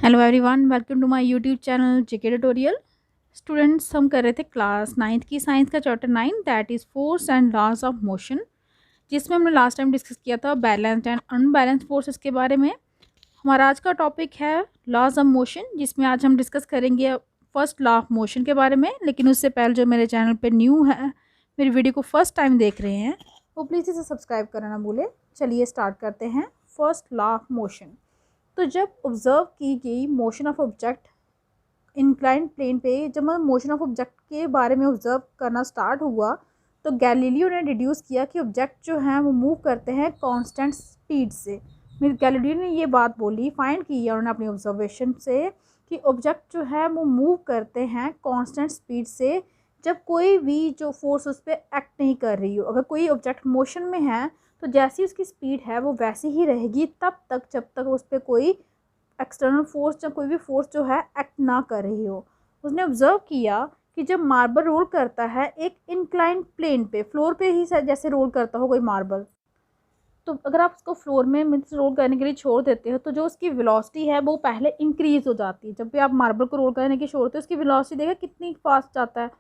Hello everyone, welcome to my YouTube channel JK tutorial. Students, हम कर रहे थे क्लास 9th की साइंस का chapter 9 that is force and laws of motion, जिसमें हमने लास्ट टाइम डिस्कस किया था बैलेंस्ड एंड अनबैलेंस्ड फोर्सेस के बारे में। हमारा आज का टॉपिक है लॉज ऑफ मोशन, जिसमें आज हम डिस्कस करेंगे फर्स्ट लॉ ऑफ मोशन के बारे में। लेकिन उससे पहले जो मेरे चैनल पर न्यू है, मेरी वीडियो को फर्स्ट टाइम देख रहे हैं, वो प्लीज़ इसे सब्सक्राइब करना ना भूलें। चलिए स्टार्ट करते हैं। First law of motion. तो जब ऑब्जर्व की गई motion of object inclined plane पे, जब मैं मोशन ऑफ ऑब्जेक्ट के बारे में ऑब्जर्व करना स्टार्ट हुआ, तो गैलीलियो ने डिड्यूस किया कि ऑब्जेक्ट जो हैं वो मूव करते हैं कांस्टेंट स्पीड से। फिर गैलीलियो ने ये बात बोली, फाइंड की है उन्होंने अपनी ऑब्जर्वेशन से, कि ऑब्जेक्ट जो है वो मूव करते हैं कांस्टेंट स्पीड से जब कोई भी जो फोर्स उस पर एक्ट नहीं कर रही हो। अगर कोई ऑब्जेक्ट मोशन में है तो जैसी उसकी स्पीड है वो वैसी ही रहेगी तब तक जब तक उस पर कोई एक्सटर्नल फोर्स या कोई भी फोर्स जो है एक्ट ना कर रही हो। उसने ऑब्जर्व किया कि जब मार्बल रोल करता है एक इंक्लाइंड प्लेन पे, फ्लोर पे ही जैसे रोल करता हो कोई मार्बल, तो अगर आप उसको फ्लोर में मीन्स रोल करने के लिए छोड़ देते हो तो जो उसकी वेलोसिटी है वो पहले इंक्रीज हो जाती है। जब भी आप मार्बल को रोल करने की छोड़ते हो उसकी वेलोसिटी देखा कितनी फास्ट जाता है।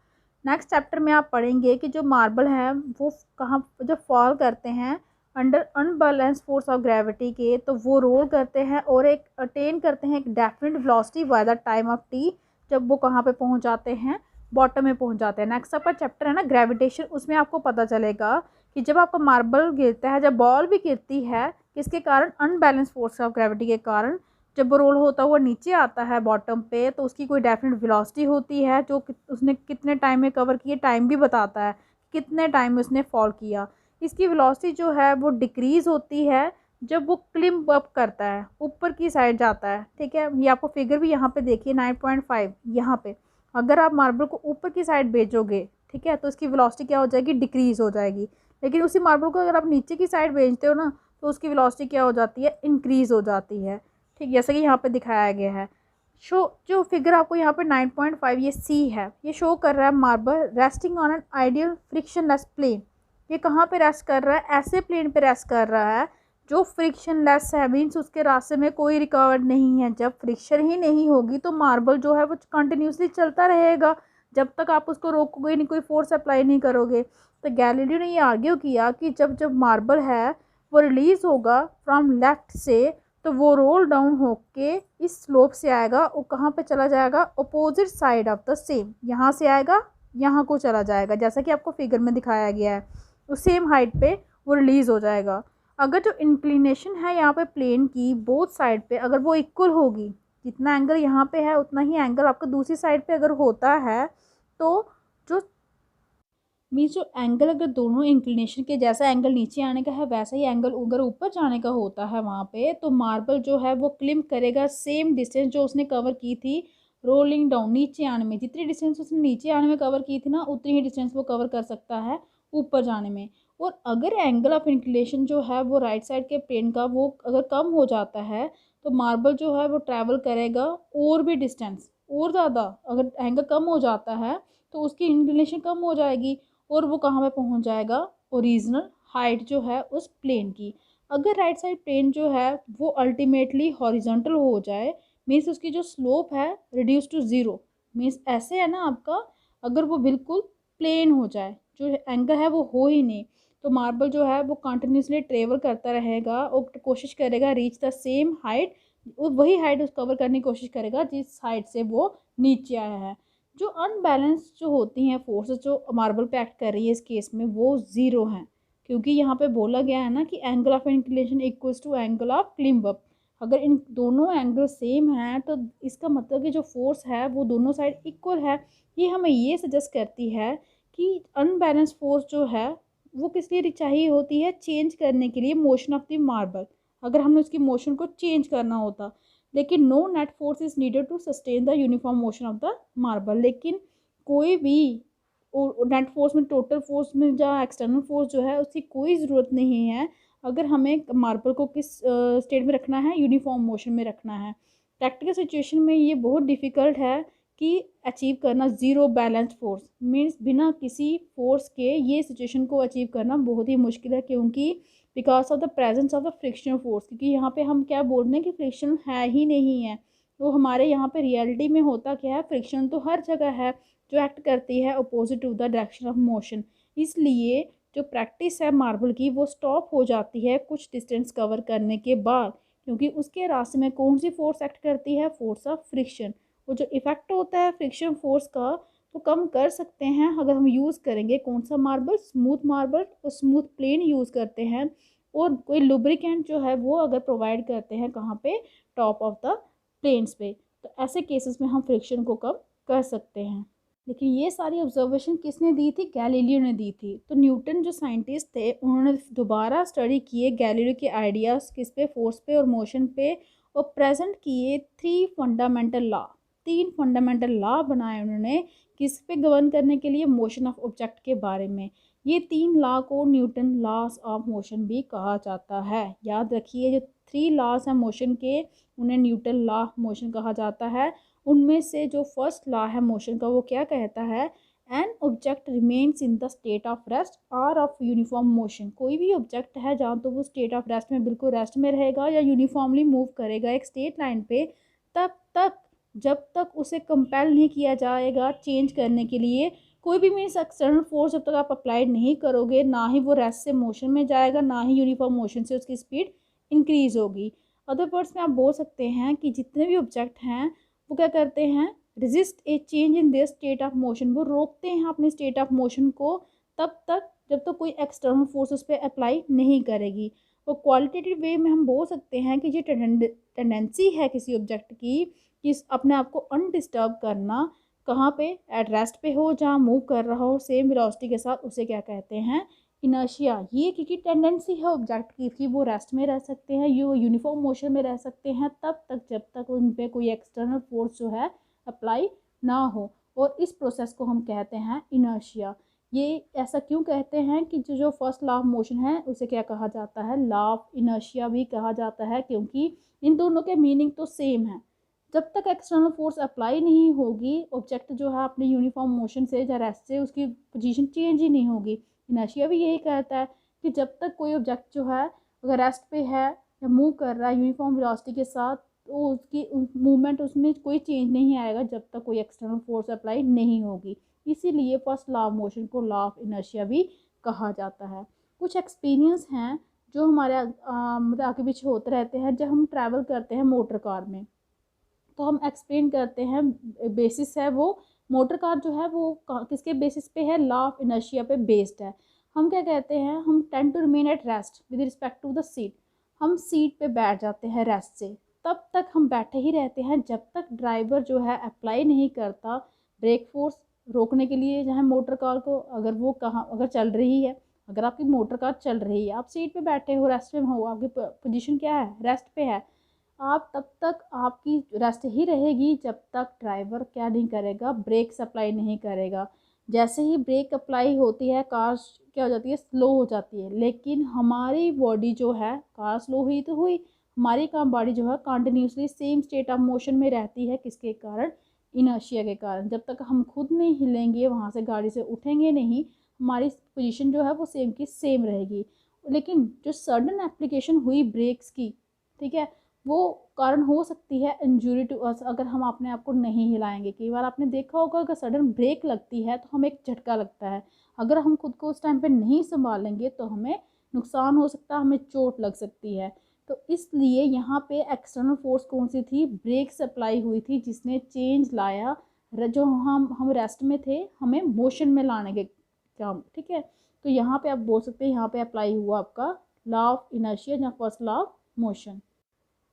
नेक्स्ट चैप्टर में आप पढ़ेंगे कि जो मार्बल है वो कहाँ जब फॉल करते हैं under unbalance force of gravity के, तो वो रोल करते हैं और एक अटेन करते हैं एक definite velocity by the time of T. जब वो कहाँ पे पहुँच जाते हैं, बॉटम में पहुँच जाते हैं। नेक्स्ट आपका चैप्टर है ना ग्रेविटेशन, उसमें आपको पता चलेगा कि जब आपका मार्बल गिरता है, जब बॉल भी गिरती है, किसके कारण? अनबैलेंस फोर्स ऑफ ग्रेविटी के कारण। जब वो रोल होता हुआ नीचे आता है बॉटम पे, तो उसकी कोई डेफिनेट वेलोसिटी होती है जो उसने कितने टाइम में कवर किए, टाइम भी बताता है कितने टाइम में उसने फॉल किया। इसकी वेलोसिटी जो है वो डिक्रीज़ होती है जब वो क्लिम्ब अप करता है, ऊपर की साइड जाता है। ठीक है, ये आपको फिगर भी यहाँ पे देखिए 9.5 यहाँ पे। अगर आप मार्बल को ऊपर की साइड भेजोगे, ठीक है, तो इसकी वेलोसिटी क्या हो जाएगी? डिक्रीज़ हो जाएगी। लेकिन उसी मार्बल को अगर आप नीचे की साइड भेजते हो ना, तो उसकी वेलोसिटी क्या हो जाती है? इंक्रीज़ हो जाती है। ठीक, जैसा कि यहाँ पे दिखाया गया है। शो जो फिगर आपको यहाँ पे 9.5 ये सी है, ये शो कर रहा है marble resting on an ideal frictionless plane. ये कहाँ पे रेस्ट कर रहा है? ऐसे प्लेन पे रेस्ट कर रहा है जो फ्रिक्शनलेस है, मीन्स उसके रास्ते में कोई रिकॉर्ड नहीं है। जब फ्रिक्शन ही नहीं होगी तो मार्बल जो है वो कंटिन्यूसली चलता रहेगा जब तक आप उसको रोकोगे नहीं, कोई फोर्स अप्लाई नहीं करोगे। तो गैलीलियो ने ये आर्ग्यू किया कि जब जब मार्बल है वो रिलीज़ होगा फ्रॉम लेफ्ट से, तो वो रोल डाउन होके इस स्लोप से आएगा, वो कहाँ पे चला जाएगा? Opposite side of the same. यहाँ से आएगा, यहाँ को चला जाएगा, जैसा कि आपको फिगर में दिखाया गया है। उस सेम हाइट पे वो रिलीज़ हो जाएगा। अगर जो इंक्लिनेशन है यहाँ पे प्लेन की बोथ साइड पे, अगर वो इक्वल होगी, जितना एंगल यहाँ पे है उतना ही एंगल आपका दूसरी साइड पे अगर होता है, तो जो मीन्स जो एंगल अगर दोनों इंक्लिनेशन के जैसा एंगल नीचे आने का है वैसा ही एंगल अगर ऊपर जाने का होता है वहाँ पे, तो मार्बल जो है वो क्लिम्ब करेगा सेम डिस्टेंस जो उसने कवर की थी रोलिंग डाउन, नीचे आने में। जितनी डिस्टेंस उसने नीचे आने में कवर की थी ना, उतनी ही डिस्टेंस वो कवर कर सकता है ऊपर जाने में। और अगर एंगल ऑफ इंक्लिनेशन जो है वो राइट साइड के प्लेन का वो अगर कम हो जाता है, तो मार्बल जो है वो ट्रैवल करेगा और भी डिस्टेंस और ज़्यादा। अगर एंगल कम हो जाता है तो उसकी इंक्लिनेशन कम हो जाएगी और वो कहाँ पे पहुँच जाएगा? ओरिजिनल हाइट जो है उस प्लेन की। अगर राइट साइड प्लेन जो है वो अल्टीमेटली हॉरिजॉन्टल हो जाए, मीन्स उसकी जो स्लोप है रिड्यूस टू ज़ीरो, मीन्स ऐसे है ना आपका, अगर वो बिल्कुल प्लेन हो जाए, जो एंगल है वो हो ही नहीं, तो मार्बल जो है वो कंटिन्यूसली ट्रेवल करता रहेगा और कोशिश करेगा रीच द सेम हाइट, वही हाइट उस कवर करने की कोशिश करेगा जिस हाइट से वो नीचे आया है। जो अनबैलेंस जो होती हैं फोर्सेस जो मार्बल पे एक्ट कर रही है इस केस में, वो ज़ीरो हैं, क्योंकि यहाँ पे बोला गया है ना कि angle of inclination equals to angle of climb up. अगर इन दोनों एंगल सेम हैं तो इसका मतलब कि जो फोर्स है वो दोनों साइड इक्वल है। ये हमें ये सजेस्ट करती है कि अनबैलेंस फोर्स जो है वो किस लिए चाहिए होती है? चेंज करने के लिए मोशन ऑफ द मार्बल, अगर हमने उसकी मोशन को चेंज करना होता। लेकिन no net force is needed to sustain the uniform motion of the marble. लेकिन कोई भी नेट फोर्स में, टोटल फोर्स में या एक्सटर्नल फोर्स जो है उसकी कोई ज़रूरत नहीं है अगर हमें मार्बल को किस स्टेट में रखना है? यूनिफॉर्म मोशन में रखना है। प्रैक्टिकल सिचुएशन में ये बहुत डिफ़िकल्ट है कि अचीव करना ज़ीरो बैलेंस फोर्स, मीन्स बिना किसी फोर्स के ये सिचुएशन को अचीव करना बहुत ही मुश्किल है, क्योंकि because of the presence of the frictional force. क्योंकि यहाँ पे हम क्या बोल रहे हैं कि फ्रिक्शन है ही नहीं है, वो हमारे यहाँ पे रियलिटी में होता क्या है, फ्रिक्शन तो हर जगह है जो एक्ट करती है opposite to the direction of motion. इसलिए जो प्रैक्टिस है मार्बल की वो स्टॉप हो जाती है कुछ डिस्टेंस कवर करने के बाद, क्योंकि उसके रास्ते में कौन सी फोर्स एक्ट करती है, फोर्स ऑफ फ्रिक्शन। वो जो इफेक्ट होता है फ्रिक्शन फोर्स का वो कम कर सकते हैं अगर हम यूज़ करेंगे कौन सा मार्बल, स्मूथ मार्बल और स्मूथ प्लेन यूज़ करते हैं, और कोई लुब्रिकेंट जो है वो अगर प्रोवाइड करते हैं कहाँ पे, टॉप ऑफ द प्लेन्स पे। तो ऐसे केसेस में हम फ्रिक्शन को कम कर सकते हैं। लेकिन ये सारी ऑब्जर्वेशन किसने दी थी, गैलीलियो ने दी थी। तो न्यूटन जो साइंटिस्ट थे उन्होंने दोबारा स्टडी किए गैलीलियो के आइडियाज़ किस पे, फोर्स पे और मोशन पे, और प्रेजेंट किए 3 फंडामेंटल लॉ। 3 फंडामेंटल लॉ बनाए उन्होंने किस पे गवर्न करने के लिए, मोशन ऑफ ऑब्जेक्ट के बारे में। ये 3 लॉ को न्यूटन लॉज ऑफ मोशन भी कहा जाता है। याद रखिए जो 3 लॉज हैं मोशन के उन्हें न्यूटन लॉ ऑफ मोशन कहा जाता है। उनमें से जो फर्स्ट लॉ है मोशन का वो क्या कहता है, an object remains in the state of rest और ऑफ यूनिफॉर्म मोशन। कोई भी ऑब्जेक्ट है जहाँ तो वो स्टेट ऑफ रेस्ट में, बिल्कुल रेस्ट में रहेगा या यूनिफॉर्मली मूव करेगा एक स्ट्रेट लाइन पे, तब तक जब तक उसे कंपेल नहीं किया जाएगा चेंज करने के लिए, कोई भी मीन्स एक्सटर्नल फोर्स जब तक आप अप्लाई नहीं करोगे, ना ही वो रेस्ट से मोशन में जाएगा, ना ही यूनिफॉर्म मोशन से उसकी स्पीड इंक्रीज होगी। अदर वर्ड्स में आप बोल सकते हैं कि जितने भी ऑब्जेक्ट हैं वो क्या करते हैं, resist A change in their state of motion, वो रोकते हैं अपने स्टेट ऑफ मोशन को तब तक जब तक कोई एक्सटर्नल फोर्स उस पर अप्लाई नहीं करेगी। और क्वालिटेटिव वे में हम बोल सकते हैं कि ये टेंडेंसी है किसी ऑब्जेक्ट की कि अपने आप को अनडिस्टर्ब करना, कहाँ पे, एट रेस्ट पे हो जहाँ मूव कर रहा हो सेम वेलोसिटी के साथ, उसे क्या कहते हैं, इनर्शिया। ये क्योंकि टेंडेंसी है ऑब्जेक्ट की कि वो रेस्ट में रह सकते हैं, ये यूनिफॉर्म मोशन में रह सकते हैं तब तक जब तक उन पर कोई एक्सटर्नल फोर्स जो है अप्लाई ना हो, और इस प्रोसेस को हम कहते हैं इनर्शिया। ये ऐसा क्यों कहते हैं कि जो फर्स्ट लॉ ऑफ मोशन है उसे क्या कहा जाता है, लॉ ऑफ इनर्शिया भी कहा जाता है, क्योंकि इन दोनों के मीनिंग तो सेम है। जब तक एक्सटर्नल फोर्स अप्लाई नहीं होगी ऑब्जेक्ट जो है अपने यूनिफॉर्म मोशन से या रेस्ट से उसकी पोजीशन चेंज ही नहीं होगी। इनर्शिया भी यही कहता है कि जब तक कोई ऑब्जेक्ट जो है अगर रेस्ट पे है या मूव कर रहा है यूनिफॉर्म वेलोसिटी के साथ, तो उसकी मूवमेंट उसमें कोई चेंज नहीं आएगा जब तक कोई एक्सटर्नल फोर्स अप्लाई नहीं होगी। इसीलिए फर्स्ट लॉ ऑफ मोशन को लॉ ऑफ इनर्शिया भी कहा जाता है। कुछ एक्सपीरियंस हैं जो हमारे मतलब आगे पीछे होते रहते हैं जब हम ट्रैवल करते हैं मोटर कार में, तो हम एक्सप्लेन करते हैं, बेसिस है वो मोटर कार जो है वो किसके बेसिस पे है, लॉ ऑफ इनर्शिया पे बेस्ड है। हम क्या कहते हैं, हम tend to remain at rest with respect to the seat. हम सीट पे बैठ जाते हैं रेस्ट से, तब तक हम बैठे ही रहते हैं जब तक ड्राइवर जो है अप्लाई नहीं करता ब्रेक फोर्स रोकने के लिए, जहाँ मोटर कार को अगर वो कहाँ अगर चल रही है, अगर आपकी मोटर कार चल रही है, आप सीट पे बैठे हो, रेस्ट में हो, आपकी पोजीशन क्या है, रेस्ट पे है, आप तब तक आपकी रेस्ट ही रहेगी जब तक ड्राइवर क्या नहीं करेगा, ब्रेक अप्लाई नहीं करेगा। जैसे ही ब्रेक अप्लाई होती है कार क्या हो जाती है, स्लो हो जाती है। लेकिन हमारी बॉडी जो है, कार स्लो हुई तो हुई, हमारी काम बॉडी जो है continuously same state of motion में रहती है, किसके कारण, इनर्शिया के कारण। जब तक हम खुद नहीं हिलेंगे, वहाँ से गाड़ी से उठेंगे नहीं, हमारी पोजीशन जो है वो सेम की सेम रहेगी। लेकिन जो सडन एप्लीकेशन हुई ब्रेक्स की, ठीक है, वो कारण हो सकती है इंजरी टू अस, अगर हम अपने आप को नहीं हिलाएंगे। कई बार आपने देखा होगा अगर सडन ब्रेक लगती है तो हमें एक झटका लगता है, अगर हम खुद को उस टाइम पे नहीं संभालेंगे तो हमें नुकसान हो सकता है, हमें चोट लग सकती है। तो इसलिए यहाँ पे एक्सटर्नल फोर्स कौन सी थी, ब्रेक सप्लाई हुई थी, जिसने चेंज लाया, जो हम रेस्ट में थे हमें मोशन में लाने के काम, ठीक है। तो यहाँ पे आप बोल सकते हैं यहाँ पे अप्लाई हुआ आपका लॉ ऑफ इनर्शिया या फर्स्ट लॉ ऑफ मोशन।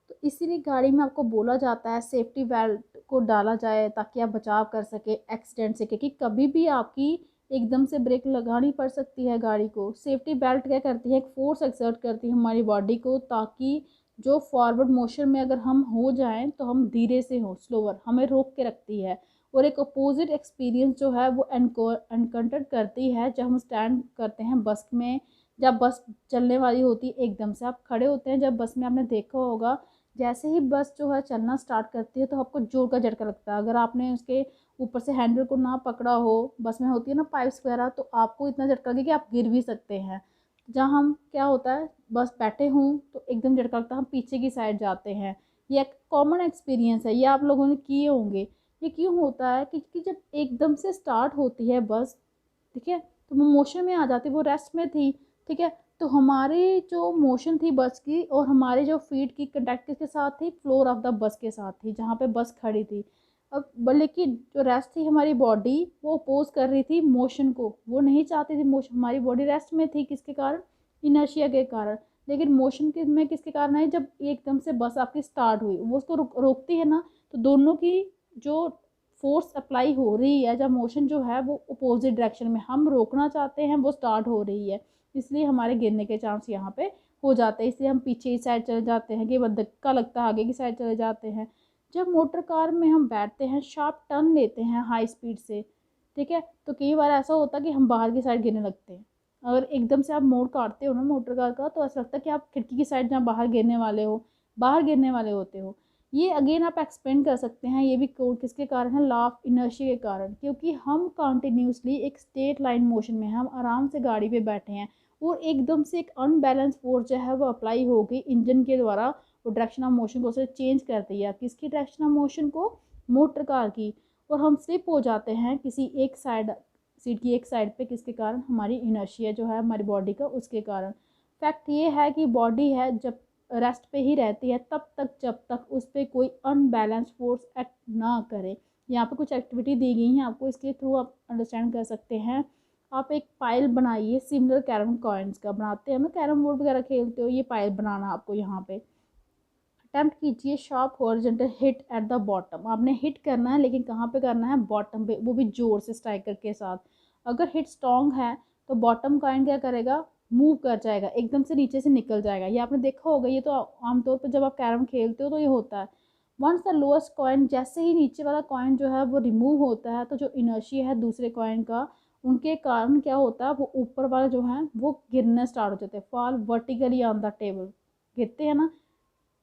तो इसीलिए गाड़ी में आपको बोला जाता है सेफ्टी बेल्ट को डाला जाए ताकि आप बचाव कर सके एक्सीडेंट से, क्योंकि कभी भी आपकी एकदम से ब्रेक लगानी पड़ सकती है गाड़ी को। सेफ्टी बेल्ट क्या करती है, एक फोर्स एक्सर्ट करती है हमारी बॉडी को, ताकि जो फॉरवर्ड मोशन में अगर हम हो जाएं तो हम धीरे से हो, स्लोअर, हमें रोक के रखती है। और एक अपोजिट एक्सपीरियंस जो है वो एनकाउंटर करती है जब हम स्टैंड करते हैं बस में, जब बस चलने वाली होती है, एकदम से आप खड़े होते हैं जब बस में, आपने देखा होगा जैसे ही बस जो है चलना स्टार्ट करती है तो आपको जोर का झटका लगता है। अगर आपने उसके ऊपर से हैंडल को ना पकड़ा हो, बस में होती है ना पाइप्स वगैरह, तो आपको इतना झटका लगे कि आप गिर भी सकते हैं। जहाँ हम क्या होता है, बस बैठे हों तो एकदम झटका लगता है, हम पीछे की साइड जाते हैं, ये एक कॉमन एक्सपीरियंस है, ये आप लोगों ने किए होंगे। ये क्यों होता है कि जब एकदम से स्टार्ट होती है बस, ठीक है, तो वो मोशन में आ जाती, वो रेस्ट में थी, ठीक है, तो हमारी जो मोशन थी बस की और हमारे जो फीट की कंटेक्ट किसके साथ थी, फ्लोर ऑफ द बस के साथ थी, जहाँ पे बस खड़ी थी। अब लेकिन जो रेस्ट थी हमारी बॉडी, वो अपोज कर रही थी मोशन को, वो नहीं चाहती थी मोशन, हमारी बॉडी रेस्ट में थी किसके कारण, इनर्शिया के कारण। लेकिन मोशन के में किसके कारण आई, जब एकदम से बस आपकी स्टार्ट हुई, वो उसको रोकती है ना, तो दोनों की जो फोर्स अप्लाई हो रही है, जब मोशन जो है वो अपोजिट डायरेक्शन में, हम रोकना चाहते हैं, वो स्टार्ट हो रही है, इसलिए हमारे गिरने के चांस यहाँ पे हो जाते हैं, इसलिए हम पीछे की साइड चले जाते हैं, कि धक्का लगता है आगे की साइड चले जाते हैं। जब मोटर कार में हम बैठते हैं, शार्प टर्न लेते हैं हाई स्पीड से, ठीक है, तो कई बार ऐसा होता है कि हम बाहर की साइड गिरने लगते हैं। अगर एकदम से आप मोड़ काटते हो ना मोटर कार का, तो ऐसा लगता है कि आप खिड़की की साइड जहाँ बाहर गिरने वाले हो, बाहर गिरने वाले होते हो। ये अगेन आप एक्सपेंड कर सकते हैं, ये भी किसके कारण है, लॉ ऑफ इनर्शिया के कारण, क्योंकि हम कंटिन्यूसली एक स्ट्रेट लाइन मोशन में, हम आराम से गाड़ी पे बैठे हैं और एकदम से एक अनबैलेंस फोर्स जो है वो अप्लाई हो गई इंजन के द्वारा, वो डायरेक्शन ऑफ मोशन को उसे चेंज कर दिया, किसकी डायरेक्शन ऑफ मोशन को, मोटर कार की, और हम स्लिप हो जाते हैं किसी एक साइड, सीट की एक साइड पे, किसके कारण, हमारी इनर्शिया जो है हमारी बॉडी का, उसके कारण। फैक्ट ये है कि बॉडी है जब रेस्ट पे ही रहती है तब तक, जब तक उस पर कोई अनबैलेंस फोर्स एक्ट ना करे। यहाँ पे कुछ एक्टिविटी दी गई हैं आपको, इसके थ्रू आप अंडरस्टैंड कर सकते हैं। आप एक पाइल बनाइए, सिमिलर कैरम कॉइन्स का बनाते हैं ना, कैरम बोर्ड वगैरह खेलते हो, ये पाइल बनाना आपको यहाँ पे। अटेम्प्ट कीजिए sharp horizontal hit at the bottom, आपने हिट करना है, लेकिन कहाँ पे करना है, बॉटम पे, वो भी जोर से स्ट्राइकर के साथ। अगर हिट स्ट्रॉन्ग है तो बॉटम कॉइन क्या करेगा, मूव कर जाएगा, एकदम से नीचे से निकल जाएगा, ये आपने देखा होगा, ये तो आमतौर पर जब आप कैरम खेलते हो तो ये होता है। वंस द लोएस्ट कॉइन, जैसे ही नीचे वाला कॉइन जो है वो रिमूव होता है, तो जो इनर्शिया है दूसरे कॉइन का, उनके कारण क्या होता है, वो ऊपर वाला जो है वो गिरना स्टार्ट हो जाते हैं, fall vertically on the table, गिरते हैं ना।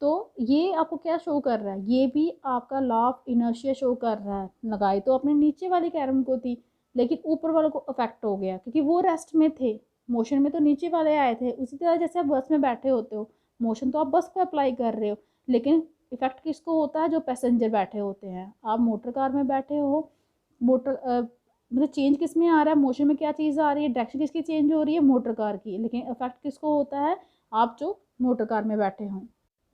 तो ये आपको क्या शो कर रहा है, ये भी आपका लॉ ऑफ इनर्शिया शो कर रहा है। लगाई तो अपने नीचे वाले कैरम को थी, लेकिन ऊपर वालों को अफेक्ट हो गया, क्योंकि वो रेस्ट में थे, मोशन में तो नीचे वाले आए थे। उसी तरह जैसे आप बस में बैठे होते हो, मोशन तो आप बस को अप्लाई कर रहे हो, लेकिन इफेक्ट किसको होता है, जो पैसेंजर बैठे होते हैं। आप मोटर कार में बैठे हो, मोटर मतलब चेंज किस में आ रहा है, मोशन में क्या चीज़ आ रही है, डायरेक्शन किसकी चेंज हो रही है, मोटर कार की, लेकिन इफेक्ट किसको होता है, आप जो मोटर कार में बैठे हों।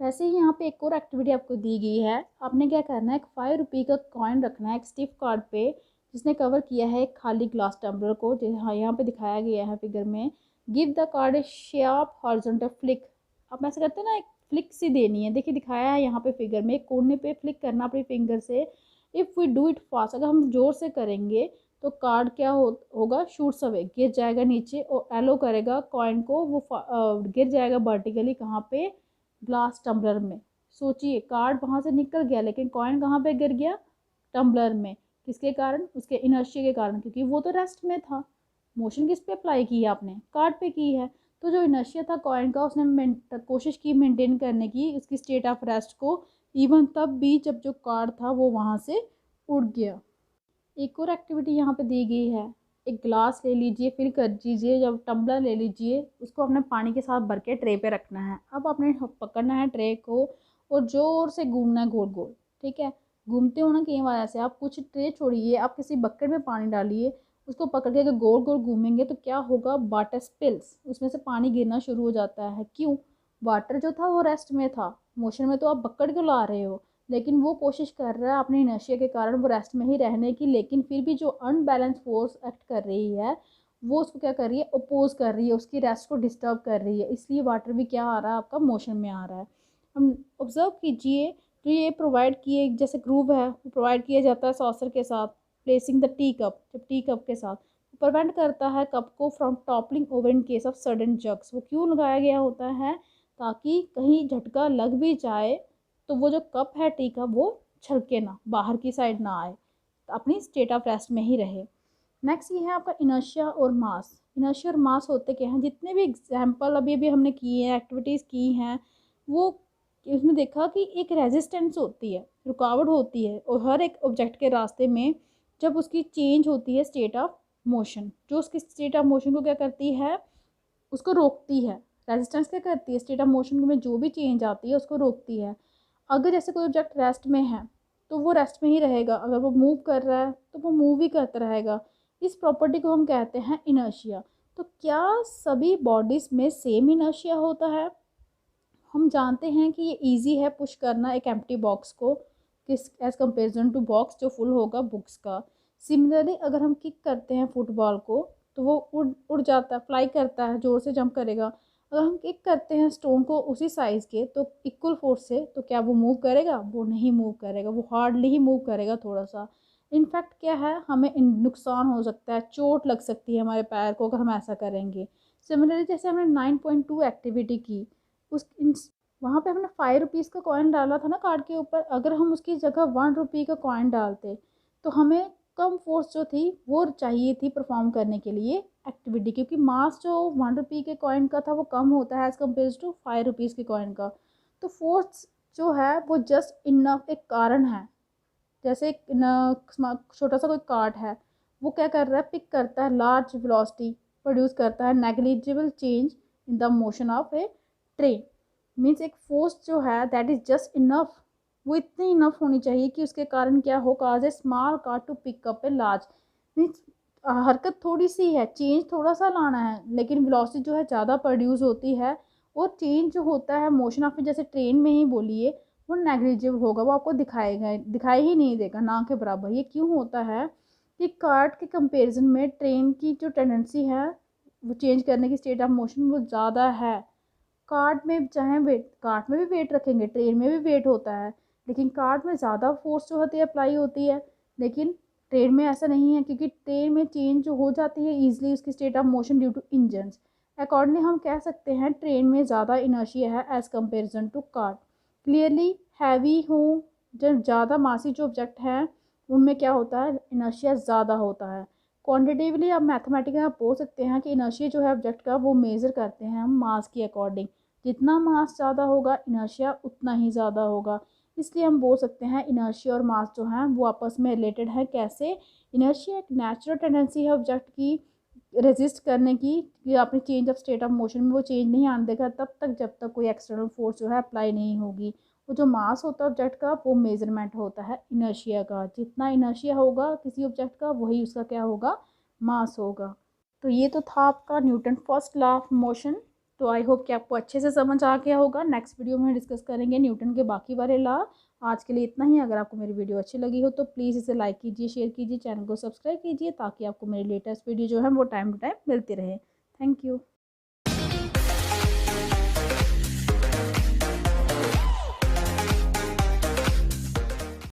वैसे ही यहाँ पे एक और एक्टिविटी आपको दी गई है, आपने क्या करना है, एक 5 रुपये का कॉइन रखना है एक स्टिफ कार्ड पे, जिसने कवर किया है एक खाली ग्लास टम्बलर को, हाँ यहाँ पे दिखाया गया है फिगर में। Give the card A sharp horizontal flick, आप ऐसे करते हैं ना, एक फ्लिक सी देनी है, देखिए दिखाया है यहाँ पे फिगर में, एक कोने पे फ्लिक करना अपनी फिंगर से। If we do it fast, अगर हम जोर से करेंगे तो कार्ड क्या होगा, शूट्स अवे, गिर जाएगा नीचे, और एलो करेगा कॉइन को, वो गिर जाएगा वर्टिकली, कहाँ पे, ग्लास टम्बलर में। सोचिए, कार्ड वहाँ से निकल गया, लेकिन कॉइन कहाँ पे गिर गया, टम्बलर में, किसके कारण, उसके इनर्शिया के कारण, क्योंकि वो तो रेस्ट में था। मोशन किस पे अप्लाई की है आपने, कार्ड पे की है, तो जो इनर्शिया था कॉइन का, उसने कोशिश की मेंटेन करने की उसकी स्टेट ऑफ रेस्ट को, इवन तब भी जब जो कार्ड था वो वहाँ से उड़ गया। एक और एक्टिविटी यहाँ पे दी गई है, एक ग्लास ले लीजिए, फिल कर दीजिए, जब टम्बलर ले लीजिए, उसको अपने पानी के साथ भर के ट्रे पे रखना है। अब आपने पकड़ना है ट्रे को और ज़ोर से घूमना है गोल गोल, ठीक है, घूमते हो ना कई बार ऐसे, आप कुछ ट्रे छोड़िए, आप किसी बकेट में पानी डालिए, उसको पकड़ के अगर गोल गोल घूमेंगे तो क्या होगा, वाटर स्पिल्स, उसमें से पानी गिरना शुरू हो जाता है। क्यों, वाटर जो था वो रेस्ट में था, मोशन में तो आप पकड़ के ला रहे हो, लेकिन वो कोशिश कर रहा है अपने इनर्शिया के कारण वो रेस्ट में ही रहने की, लेकिन फिर भी जो अनबैलेंस फोर्स एक्ट कर रही है, वो उसको क्या कर रही है, अपोज कर रही है, उसकी रेस्ट को डिस्टर्ब कर रही है, इसलिए वाटर भी क्या आ रहा है, आपका मोशन में आ रहा है। हम ऑब्जर्व कीजिए, तो ये प्रोवाइड किए, जैसे ग्रूव है वो प्रोवाइड किया जाता है सॉसर के साथ, प्लेसिंग द टी कप, जब टी कप के साथ प्रिवेंट करता है कप को from toppling over in case of sudden jugs. वो क्यों लगाया गया होता है, ताकि कहीं झटका लग भी जाए तो वो जो कप है टी का, वो छलके ना, बाहर की साइड ना आए, तो अपनी स्टेट ऑफ रेस्ट में ही रहे। नेक्स्ट ये है आपका इनर्शिया और मास। इनर्शिया और मास होते क्या हैं, जितने भी एग्जाम्पल अभी अभी हमने किए हैं, एक्टिविटीज़ की हैं, वो उसमें देखा कि एक रेजिस्टेंस होती है, रुकावट होती है, और हर एक ऑब्जेक्ट के रास्ते में जब उसकी चेंज होती है स्टेट ऑफ मोशन, जो उसकी स्टेट ऑफ मोशन को क्या करती है, उसको रोकती है। रेजिस्टेंस क्या करती है, स्टेट ऑफ मोशन में जो भी चेंज आती है उसको रोकती है। अगर जैसे कोई ऑब्जेक्ट रेस्ट में है तो वो रेस्ट में ही रहेगा, अगर वो मूव कर रहा है तो वो मूव ही करता रहेगा। इस प्रॉपर्टी को हम कहते हैं इनर्शिया। तो क्या सभी बॉडीज़ में सेम इनर्शिया होता है? हम जानते हैं कि ये इजी है पुश करना एक एम्प्टी बॉक्स को, किस एज़ कंपेरिजन टू बॉक्स जो फुल होगा बुक्स का। सिमिलरली अगर हम किक करते हैं फुटबॉल को तो वो उड़ उड़ जाता है, फ्लाई करता है, ज़ोर से जंप करेगा। अगर हम किक करते हैं स्टोन को उसी साइज़ के तो इक्वल फोर्स से, तो क्या वो मूव करेगा? वो नहीं मूव करेगा, वो हार्डली ही मूव करेगा थोड़ा सा। इनफैक्ट क्या है, हमें नुकसान हो सकता है, चोट लग सकती है हमारे पैर को अगर हम ऐसा करेंगे। सिमिलरली जैसे हमने 9.2 एक्टिविटी की, उस वहाँ पे हमने 5 रुपीज़ का कॉइन डाला था ना कार्ड के ऊपर, अगर हम उसकी जगह 1 रुपी का कॉइन डालते तो हमें कम फोर्स जो थी वो चाहिए थी परफॉर्म करने के लिए एक्टिविटी, क्योंकि मास जो 1 रुपी के कॉइन का था वो कम होता है एज़ कम्पेयर टू 5 रुपीज़ के कॉइन का। तो फोर्स जो है वो जस्ट इनफ एक कारण है। जैसे एक छोटा सा कोई कार्ट है, वो क्या कर रहा है, पिक करता है, लार्ज वेलोसिटी प्रोड्यूस करता है, negligible change in the motion of A train. Means एक फोर्स जो है दैट इज जस्ट इनफ, वो इतनी इनफ होनी चाहिए कि उसके कारण क्या हो, cause a small car to pick up a large. Means हरकत थोड़ी सी है, चेंज थोड़ा सा लाना है, लेकिन वेलोसिटी जो है ज़्यादा प्रोड्यूस होती है। और चेंज जो होता है मोशन ऑफ, जैसे ट्रेन में ही बोलिए, वो नेग्लिजिबल होगा, वो आपको दिखाएगा, दिखाई ही नहीं देगा, ना के बराबर। ये क्यों होता है कि कार्ट के कंपैरिजन में ट्रेन की जो टेंडेंसी है वो चेंज करने की, स्टेट ऑफ मोशन वो ज़्यादा है। कार्ट में चाहे वेट, कार्ट में भी वेट रखेंगे, ट्रेन में भी वेट होता है, लेकिन कार्ट में ज़्यादा फोर्स जो होती है अप्लाई होती है, लेकिन ट्रेन में ऐसा नहीं है, क्योंकि ट्रेन में चेंज जो हो जाती है ईजिली उसकी state of motion due to engines. Accordingly हम कह सकते हैं ट्रेन में ज़्यादा इनर्शिया है as comparison to cart. Clearly heavy हो, जब ज़्यादा मासी जो ऑब्जेक्ट हैं उनमें क्या होता है, इनर्शिया ज़्यादा होता है। क्वान्टिटेटिवली आप मैथमेटिकली आप बोल सकते हैं कि इनर्शिया जो है ऑब्जेक्ट का वो मेज़र करते हैं हम मास के अकॉर्डिंग। जितना मास ज़्यादा होगा इनर्शिया उतना ही ज़्यादा होगा। इसलिए हम बोल सकते हैं इनर्शिया और मास जो हैं वो आपस में रिलेटेड है। कैसे? इनर्शिया एक नेचुरल टेंडेंसी है ऑब्जेक्ट की रेजिस्ट करने की, कि आपने change of state of motion में वो चेंज नहीं आने देगा तब तक जब तक कोई एक्सटर्नल फोर्स जो है अप्लाई नहीं होगी। वो जो मास होता है ऑब्जेक्ट का वो मेजरमेंट होता है इनर्शिया का। जितना इनर्शिया होगा किसी ऑब्जेक्ट का वही उसका क्या होगा, मास होगा। तो ये तो था आपका Newton first law of motion. तो आई होप कि आपको अच्छे से समझ आ गया होगा। नेक्स्ट वीडियो में डिस्कस करेंगे न्यूटन के बाकी वाले लॉ। आज के लिए इतना ही। अगर आपको मेरी वीडियो अच्छी लगी हो तो प्लीज़ इसे लाइक कीजिए, शेयर कीजिए, चैनल को सब्सक्राइब कीजिए, ताकि आपको मेरी लेटेस्ट वीडियो जो है वो टाइम टू टाइम मिलती रहे। Thank you.